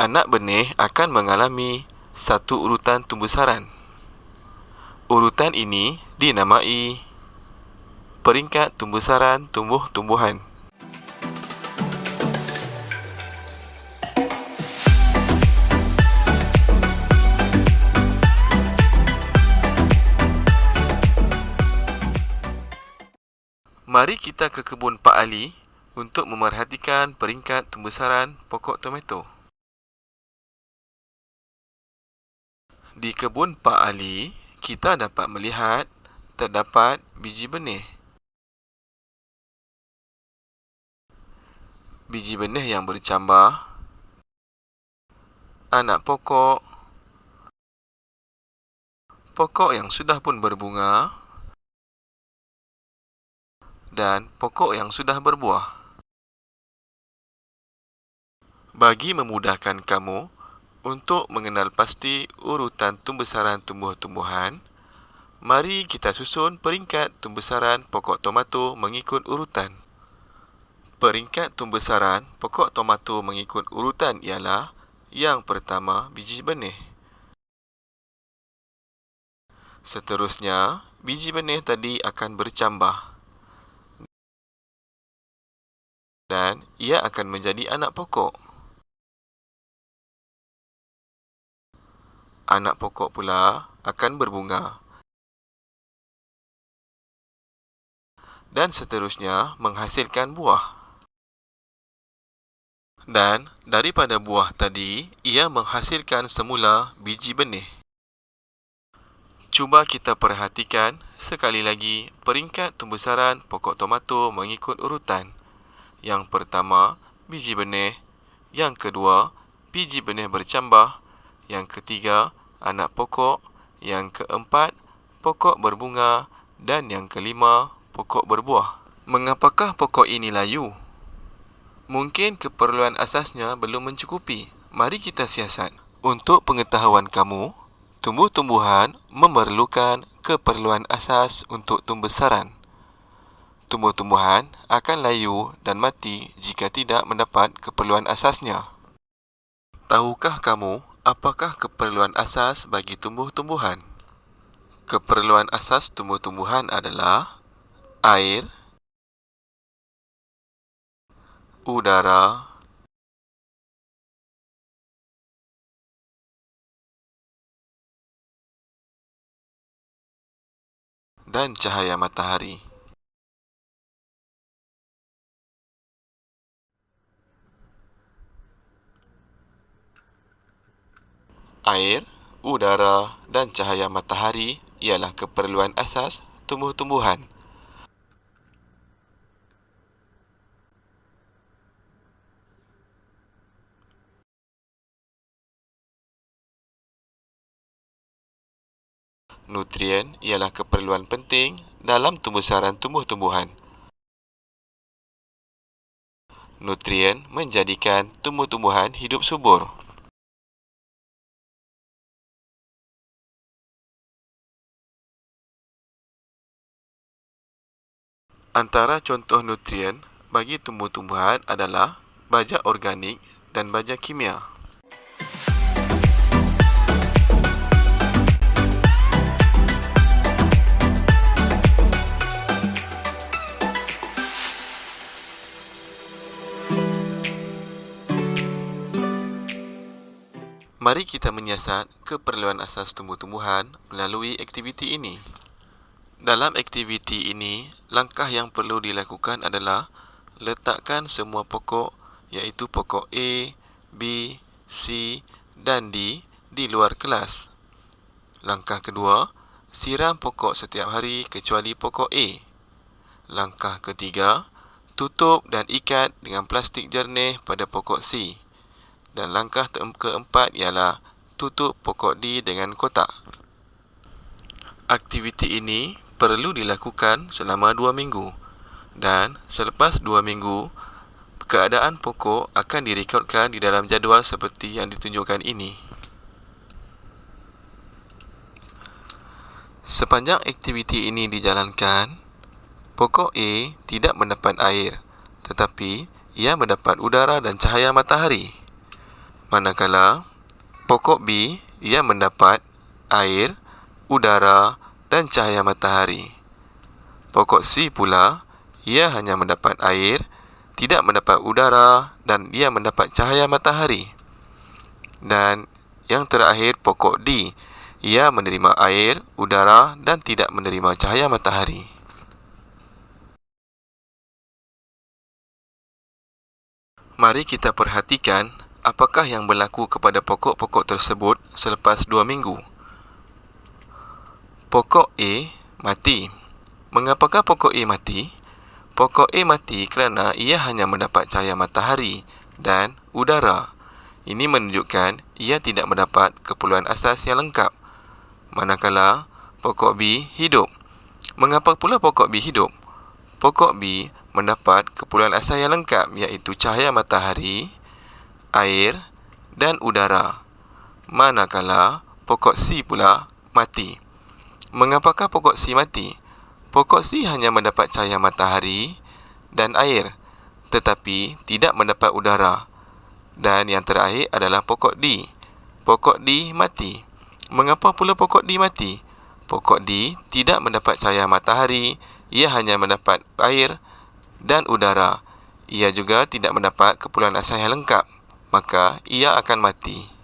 Anak benih akan mengalami satu urutan tumbusaran. Urutan ini dinamai peringkat tumbusaran tumbuh-tumbuhan. Mari kita ke kebun Pak Ali untuk memerhatikan peringkat tumbusaran pokok tomato. Di kebun Pak Ali, kita dapat melihat terdapat biji benih. Biji benih yang bercambah, anak pokok, pokok yang sudah pun berbunga, dan pokok yang sudah berbuah. Bagi memudahkan kamu untuk mengenal pasti urutan tumbusaran tumbuh-tumbuhan, mari kita susun peringkat tumbusaran pokok tomato mengikut urutan. Peringkat tumbusaran pokok tomato mengikut urutan ialah yang pertama, biji benih. Seterusnya, biji benih tadi akan bercambah dan ia akan menjadi anak pokok. Anak pokok pula akan berbunga. Dan seterusnya menghasilkan buah. Dan daripada buah tadi, ia menghasilkan semula biji benih. Cuba kita perhatikan sekali lagi peringkat tumbusaran pokok tomato mengikut urutan. Yang pertama, biji benih. Yang kedua, biji benih bercambah. Yang ketiga, anak pokok. Yang keempat, pokok berbunga. Dan yang kelima, pokok berbuah. Mengapakah pokok ini layu? Mungkin keperluan asasnya belum mencukupi. Mari kita siasat. Untuk pengetahuan kamu, tumbuh-tumbuhan memerlukan keperluan asas untuk tumbusaran. Tumbuh-tumbuhan akan layu dan mati jika tidak mendapat keperluan asasnya. Tahukah kamu apakah keperluan asas bagi tumbuh-tumbuhan? Keperluan asas tumbuh-tumbuhan adalah air, udara, dan cahaya matahari. Air, udara, dan cahaya matahari ialah keperluan asas tumbuh-tumbuhan. Nutrien ialah keperluan penting dalam tumbusaran tumbuh-tumbuhan. Nutrien menjadikan tumbuh-tumbuhan hidup subur. Antara contoh nutrien bagi tumbuh-tumbuhan adalah baja organik dan baja kimia. Mari kita menyiasat keperluan asas tumbuh-tumbuhan melalui aktiviti ini. Dalam aktiviti ini, langkah yang perlu dilakukan adalah letakkan semua pokok iaitu pokok A, B, C dan D di luar kelas. Langkah kedua, siram pokok setiap hari kecuali pokok A. Langkah ketiga, tutup dan ikat dengan plastik jernih pada pokok C. Dan langkah keempat ialah tutup pokok D dengan kotak. Aktiviti ini perlu dilakukan selama 2 minggu dan selepas 2 minggu, keadaan pokok akan direkodkan di dalam jadual seperti yang ditunjukkan ini. Sepanjang aktiviti ini dijalankan, pokok A tidak mendapat air, tetapi ia mendapat udara dan cahaya matahari. Manakala pokok B ia mendapat air, udara dan cahaya matahari. Pokok C pula, ia hanya mendapat air, tidak mendapat udara dan ia mendapat cahaya matahari. Dan yang terakhir pokok D, ia menerima air, udara dan tidak menerima cahaya matahari. Mari kita perhatikan apakah yang berlaku kepada pokok-pokok tersebut selepas 2 minggu. Pokok A mati. Mengapakah pokok A mati? Pokok A mati kerana ia hanya mendapat cahaya matahari dan udara. Ini menunjukkan ia tidak mendapat keperluan asas yang lengkap. Manakala pokok B hidup. Mengapa pula pokok B hidup? Pokok B mendapat keperluan asas yang lengkap iaitu cahaya matahari, air dan udara. Manakala pokok C pula mati. Mengapakah pokok C mati? Pokok C hanya mendapat cahaya matahari dan air, tetapi tidak mendapat udara. Dan yang terakhir adalah pokok D. Pokok D mati. Mengapa pula pokok D mati? Pokok D tidak mendapat cahaya matahari, ia hanya mendapat air dan udara. Ia juga tidak mendapat keperluan asas yang lengkap, maka ia akan mati.